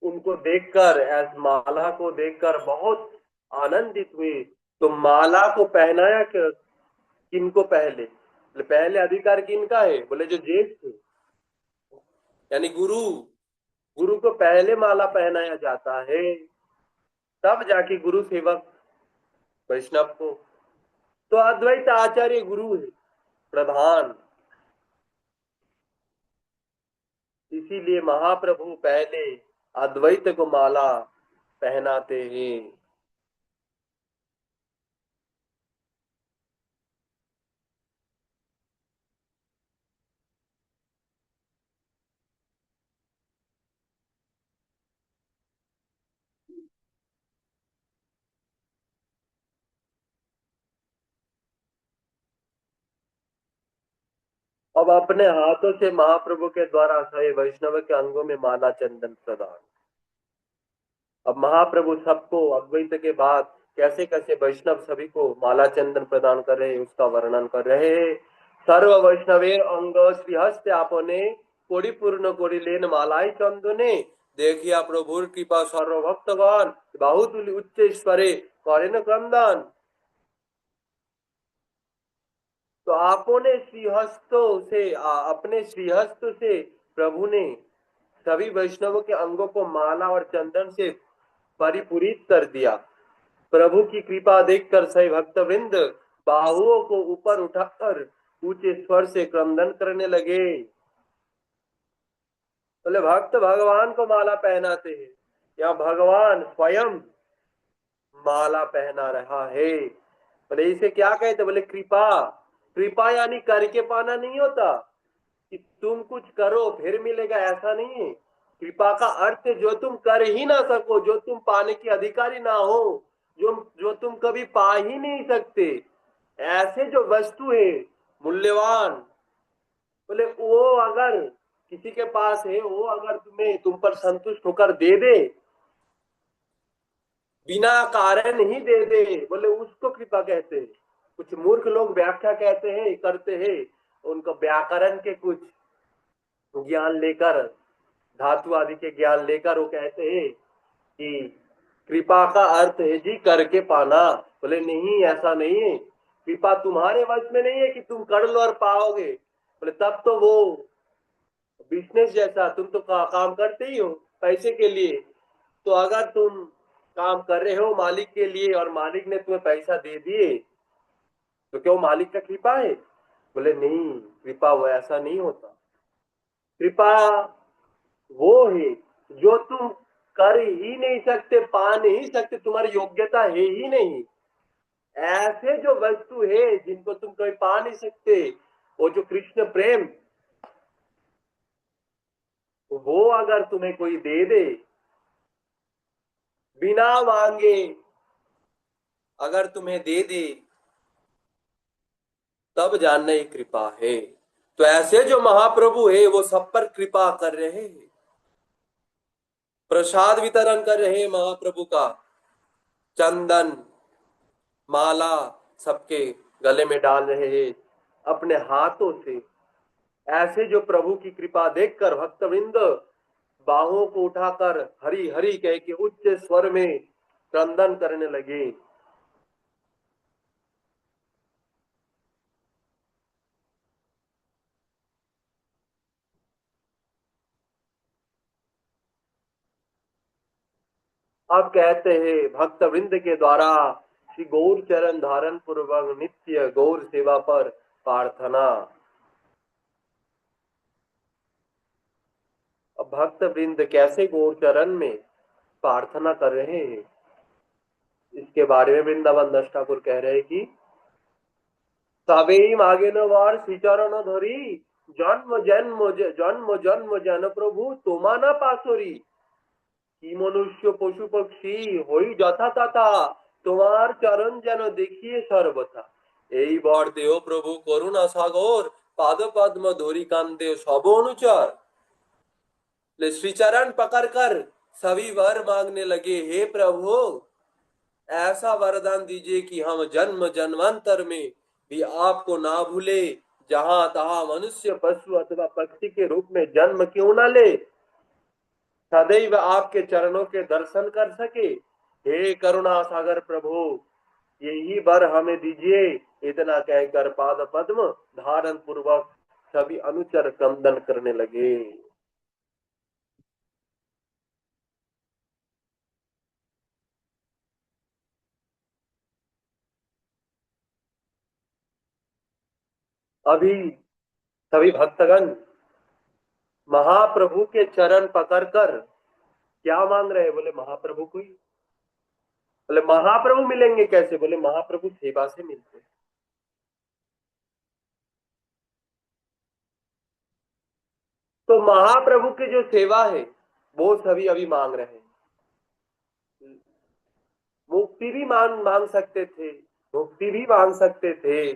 उनको देखकर, ऐस माला को देखकर बहुत आनंदित हुए। तो माला को पहनाया किनको पहले, पहले अधिकार किनका है, बोले जो ज्येष्ठ यानी गुरु, गुरु को पहले माला पहनाया जाता है, तब जाके गुरु सेवक वैष्णव को। तो अद्वैत आचार्य गुरु है प्रधान, इसीलिए महाप्रभु पहले अद्वैत को माला पहनाते हैं। अब अपने हाथों से महाप्रभु के द्वारा सभी वैष्णव के अंगों में माला चंदन प्रदान। अब महाप्रभु सबको अद्वैत के बाद कैसे कैसे वैष्णव सभी को माला चंदन प्रदान कर रहे हैं, उसका वर्णन कर रहे हैं। सर्व वैष्णवेर अंग श्रीहस्त आपने कोड़ी पूर्ण कोड़ी लेन मालाई चंदने देखिया प्रभुर कृपा सर्व भक्तगण बहुत उच्च स्वरे करेन क्रंदन। तो आपने श्रीहस्तों से अपने श्रीहस्त से प्रभु ने सभी वैष्णवों के अंगों को माला और चंदन से परिपूरित कर दिया। प्रभु की कृपा देखकर सही भक्तवृंद बाहुओं को ऊपर उठाकर ऊंचे स्वर से क्रंदन करने लगे। बोले भक्त भगवान को माला पहनाते हैं, या भगवान स्वयं माला पहना रहा है। बोले इसे क्या कहते? बोले कृपा। कृपा यानी करके पाना नहीं होता कि तुम कुछ करो फिर मिलेगा, ऐसा नहीं है। कृपा का अर्थ है जो तुम कर ही ना सको, जो तुम पाने के अधिकारी ना हो, जो जो तुम कभी पा ही नहीं सकते, ऐसे जो वस्तु है मूल्यवान, बोले वो अगर किसी के पास है, वो अगर तुम्हें तुम पर संतुष्ट होकर दे दे, बिना कारण ही दे दे, बोले उसको कृपा कहते हैं। कुछ मूर्ख लोग व्याख्या कहते हैं करते हैं, उनको व्याकरण के कुछ ज्ञान लेकर, धातु आदि के ज्ञान लेकर वो कहते हैं कि कृपा का अर्थ है जी करके पाना। बोले नहीं, ऐसा नहीं है। कृपा तुम्हारे वश में नहीं है कि तुम कर लो और पाओगे। बोले तब तो वो बिजनेस जैसा, तुम तो काम करते ही हो पैसे के लिए। तो अगर तुम काम कर रहे हो मालिक के लिए और मालिक ने तुम्हें पैसा दे दिए, तो क्या वो मालिक का कृपा है? बोले नहीं, कृपा वो ऐसा नहीं होता। कृपा वो है जो तुम कर ही नहीं सकते, पा नहीं सकते, तुम्हारी योग्यता है ही नहीं। ऐसे जो वस्तु है जिनको तुम कभी पा नहीं सकते, वो जो कृष्ण प्रेम, वो अगर तुम्हें कोई दे दे बिना मांगे, अगर तुम्हें दे दे, तब जानना ये कृपा है। तो ऐसे जो महाप्रभु है वो सब पर कृपा कर रहे हैं, प्रसाद वितरण कर रहे हैं महाप्रभु का, चंदन माला सबके गले में डाल रहे हैं अपने हाथों से। ऐसे जो प्रभु की कृपा देखकर भक्तवृंद बाहों को उठाकर हरि हरि कह के उच्च स्वर में क्रंदन करने लगे। अब कहते हैं भक्तवृंद के द्वारा श्री गौर चरण धारण पूर्वक नित्य गौर सेवा पर प्रार्थना। अब भक्तवृंद कैसे गौर चरण में प्रार्थना कर रहे हैं, इसके बारे में वृंदावन दास ठाकुर कह रहे हैं कि तबेई मागे न वार श्रीचरण धरी जन्म जन्म जन्म जन्म जन प्रभु তোমা না পাশরি কি মনুষ্য পশু পক্ষী হই যথা তথা তোমার চরণ যেন দেখিয়ে সর্বথা এই বর দেও প্রভু করুণা সাগর পাদ পদ্म ধরি কান্দে সব অনুচर। श्री चरण पकड़कर सभी वर मांगने लगे, हे प्रभु ऐसा वरदान दीजिए कि हम जन्म जन्मांतर में भी आपको ना भूले, जहां तहां मनुष्य पशु अथवा पक्षी के रूप में जन्म क्यों ना ले, सदैव आपके चरणों के दर्शन कर सके। हे करुणा सागर प्रभु यही वर हमें दीजिए। इतना कहकर पाद पद्म धारण पूर्वक सभी अनुचर क्रंदन करने लगे। अभी सभी भक्तगण महाप्रभु के चरण पकड़कर क्या मांग रहे हैं? बोले महाप्रभु को ही। बोले महाप्रभु मिलेंगे कैसे? बोले महाप्रभु सेवा से मिलते हैं। तो महाप्रभु की जो सेवा है वो सभी अभी मांग रहे हैं। मुक्ति भी मांग मांग सकते थे, मुक्ति भी मांग सकते थे,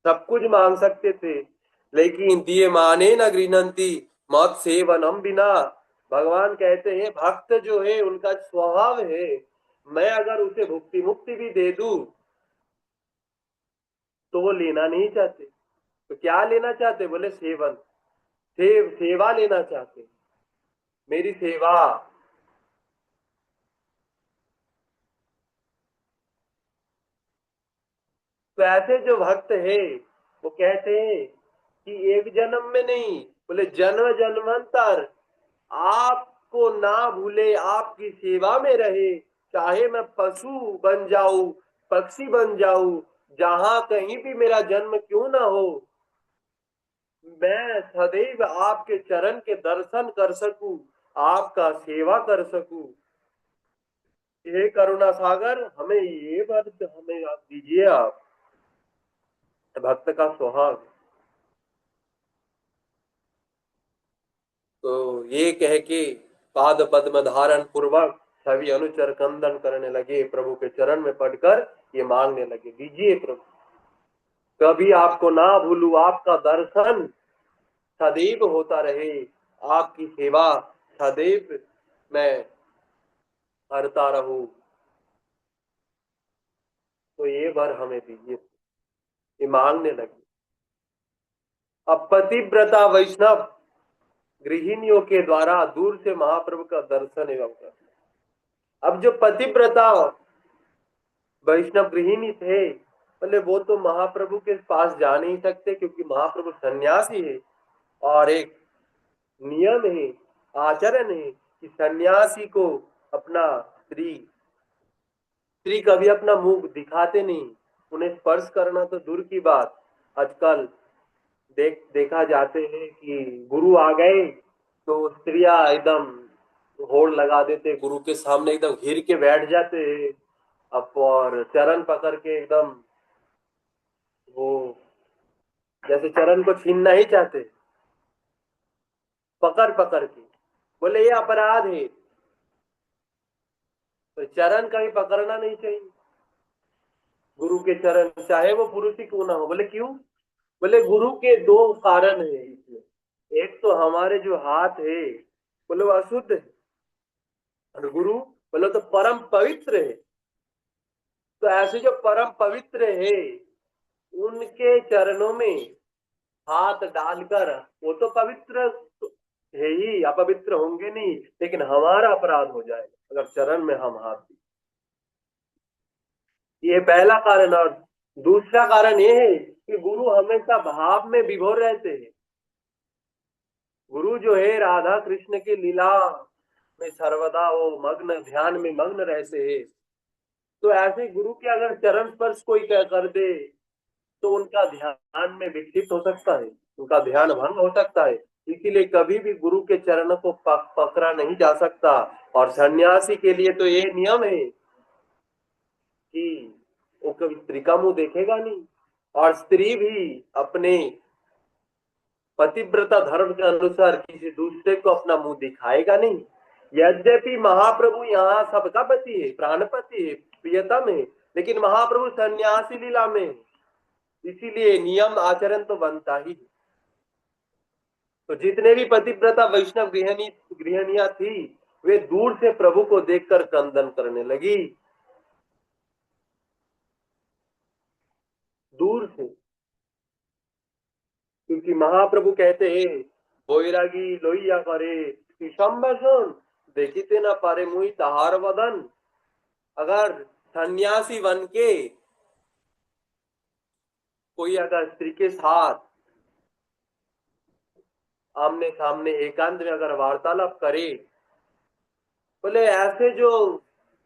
सब कुछ मांग सकते थे, लेकिन दिए माने न गृहंती मत सेवनम बिना। भगवान कहते हैं भक्त जो है उनका स्वभाव है, मैं अगर उसे भुक्ति मुक्ति भी दे दूं तो वो लेना नहीं चाहते। तो क्या लेना चाहते? बोले सेवन, सेवा लेना चाहते, मेरी सेवा। तो ऐसे जो भक्त है वो कहते हैं कि एक जन्म में नहीं, बोले जन्म जन्मांतर आपको ना भूले, आपकी सेवा में रहे, चाहे मैं पशु बन जाऊं, पक्षी बन जाऊं, जहां कहीं भी मेरा जन्म क्यों ना हो, मैं सदैव आपके चरण के दर्शन कर सकूं, आपका सेवा कर सकूं। हे करुणा सागर, हमें ये वर्ष हमें आप दीजिए। आप भक्त का स्वभाव। तो ये कह के पाद पद्म धारण पूर्वक सभी अनुचर कंदन करने लगे, प्रभु के चरण में पड़कर ये मांगने लगे, दीजिए प्रभु, कभी आपको ना भूलूं, आपका दर्शन सदैव होता रहे, आपकी सेवा सदैव मैं करता रहूं, तो ये वर हमें दीजिए। ये मांगने लगे। अब पतिव्रता वैष्णव गृहिणियों के द्वारा दूर से महाप्रभु का दर्शन एवं कर। अब जो पतिव्रता वैष्णव गृहिणी थे, बोले वो तो महाप्रभु के पास जा नहीं सकते क्योंकि महाप्रभु सन्यासी है, और एक नियम है, आचरण है कि सन्यासी को अपना स्त्री कभी अपना मुंह दिखाते नहीं, उन्हें स्पर्श करना तो दूर की बात। आजकल देखा जाते हैं कि गुरु आ गए तो स्त्रियां एकदम होड़ लगा देते, गुरु के सामने एकदम घिर के बैठ जाते हैं, अब और चरण पकड़ के एकदम वो जैसे चरण को छीनना ही चाहते, पकड़ पकड़ के। बोले ये अपराध है, तो चरण कहीं पकड़ना नहीं चाहिए, गुरु के चरण, चाहे वो पुरुष ही क्यों ना हो। बोले क्यों? बोले गुरु के दो कारण है इसमें। एक तो हमारे जो हाथ है बोले वो अशुद्ध है, और गुरु बोले तो परम पवित्र है। तो ऐसे जो परम पवित्र है उनके चरणों में हाथ डालकर, वो तो पवित्र है ही, अपवित्र होंगे नहीं, लेकिन हमारा अपराध हो जाएगा अगर चरण में हम हाथ दें। ये पहला कारण। और दूसरा कारण ये है कि गुरु हमेशा भाव में विभोर रहते हैं। गुरु जो है राधा कृष्ण की लीला में सर्वदा वो मग्न, ध्यान में मग्न रहते हैं। तो ऐसे गुरु के अगर चरण स्पर्श कोई कर दे तो उनका ध्यान में विक्षिप्त हो सकता है, उनका ध्यान भंग हो सकता है। इसीलिए कभी भी गुरु के चरणों को पकड़ा नहीं जा सकता। और सन्यासी के लिए तो ये नियम है कि वो कभी स्त्री का मुंह देखेगा नहीं, और स्त्री भी अपने पतिव्रता धर्म के अनुसार किसी दूसरे को अपना मुंह दिखाएगा नहीं। यद्यपि महाप्रभु यहाँ सबका पति है, प्राणपति है, प्रियतम है, लेकिन महाप्रभु सन्यासी लीला में है, इसीलिए नियम आचरण तो बनता ही। तो जितने भी पतिव्रता वैष्णव गृहणियां थी वे दूर से प्रभु को देखकर क्रंदन करने लगी, दूर से। क्योंकि महाप्रभु कहते हैं बैरागी लोहिया करे संभाषण देखिते ना पारे मुई ताहार वदन। अगर सन्यासी बन के कोई अगर स्त्री के साथ आमने सामने एकांत में अगर वार्तालाप करे, बोले ऐसे जो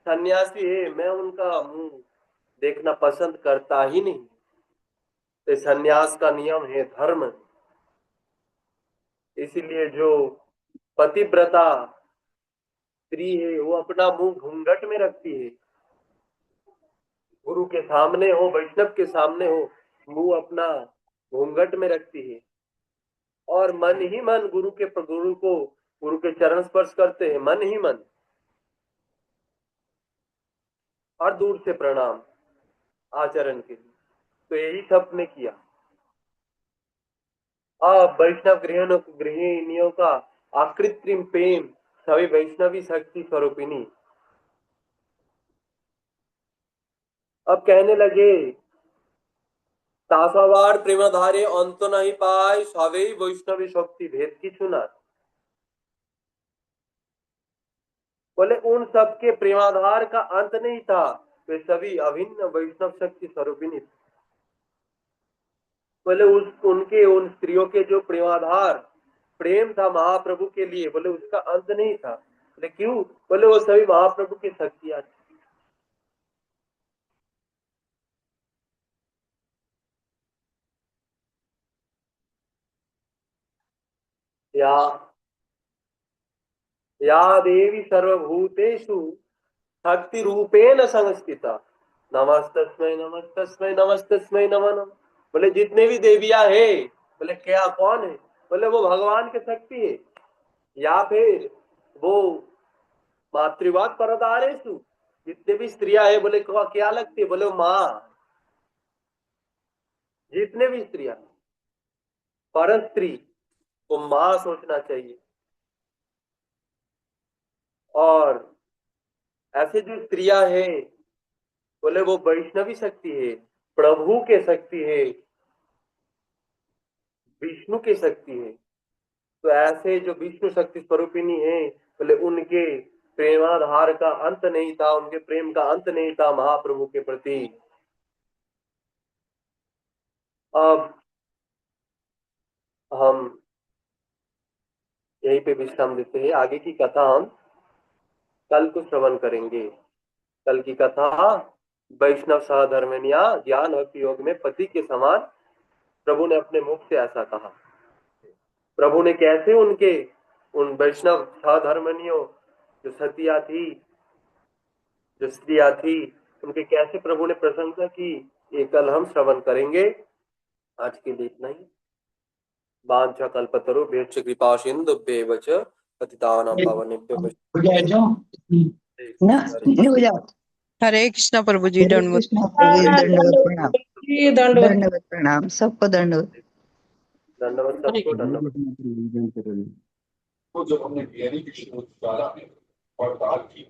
सन्यासी है मैं उनका मुंह देखना पसंद करता ही नहीं। तो संन्यास का नियम है धर्म। इसीलिए जो पतिव्रता स्त्री है वो अपना मुंह घूंघट में रखती है, गुरु के सामने हो, वैष्णव के सामने हो, मुंह अपना घूंघट में रखती है और मन ही मन गुरु के चरण स्पर्श करते हैं, मन ही मन, और दूर से प्रणाम आचरण के लिए। तो यही सबने किया। अब वैष्णव गृहिणियों का अकृत्रिम प्रेम, सभी वैष्णवी शक्ति स्वरूपिणी अब कहने लगे, तासावार प्रेमधारे अंत नहीं पाए, सभी वैष्णवी शक्ति भेद की चुना। बोले उन सबके प्रेमाधार का अंत नहीं था, वे सभी अभिन्न वैष्णव शक्ति स्वरूपिणी। बोले उन स्त्रियों के जो प्रेमाधार प्रेम था महाप्रभु के लिए, बोले उसका अंत नहीं था। बोले क्यों? बोले वो सभी महाप्रभु की शक्तियां थी। या या देवी सर्वभूतेषु शक्ति रूपेण संस्थिता, नमस्तस्मै नमस्तस्मै नमस्तस्मै नमः नमः। बोले जितने भी देवियां है, बोले क्या कौन है? बोले वो भगवान की शक्ति है, या फिर वो मातृवाद परदारेषु, जितने भी स्त्रियां है, बोले क्या लगती है? बोले माँ। जितने भी स्त्रियां, पर स्त्री को माँ सोचना चाहिए। और ऐसे जो स्त्रियां हैं, बोले वो वैष्णवी शक्ति है, प्रभु के शक्ति है, विष्णु की शक्ति है। तो ऐसे जो विष्णु शक्ति स्वरूपिणी है, बोले उनके प्रेमाधार का अंत नहीं था, उनके प्रेम का अंत नहीं था महाप्रभु के प्रति। अब हम यहीं पे विश्राम देते हैं, आगे की कथा हम कल को श्रवण करेंगे। कल की कथा वैष्णव सहधर्मिणिया ज्ञान भक्ति योग में पति के समान, प्रभु ने अपने मुख से ऐसा कहा। प्रभु ने कैसे उन वैष्णव सहधर्मिणियों जो सतिया थी, जो स्त्रियां थी, उनके कैसे प्रभु ने प्रशंसा की, ये कल हम श्रवण करेंगे। आज के लिए इतना ही। वाञ्छा कल्पतरु भ्यश्च कृपा सिन्धुभ्येव च पतितानां पावनेभ्यो हरे कृष्णा प्रभु जी, हरे दंडवत। कृष्णा प्रभु जी, दंडवत प्रणाम। दंडवत। दंडवत प्रणाम, सबको दंडवत। धन्यवाद सबको, धन्यवाद। तो जब हमने डीएनए की शुरू पड़ताल की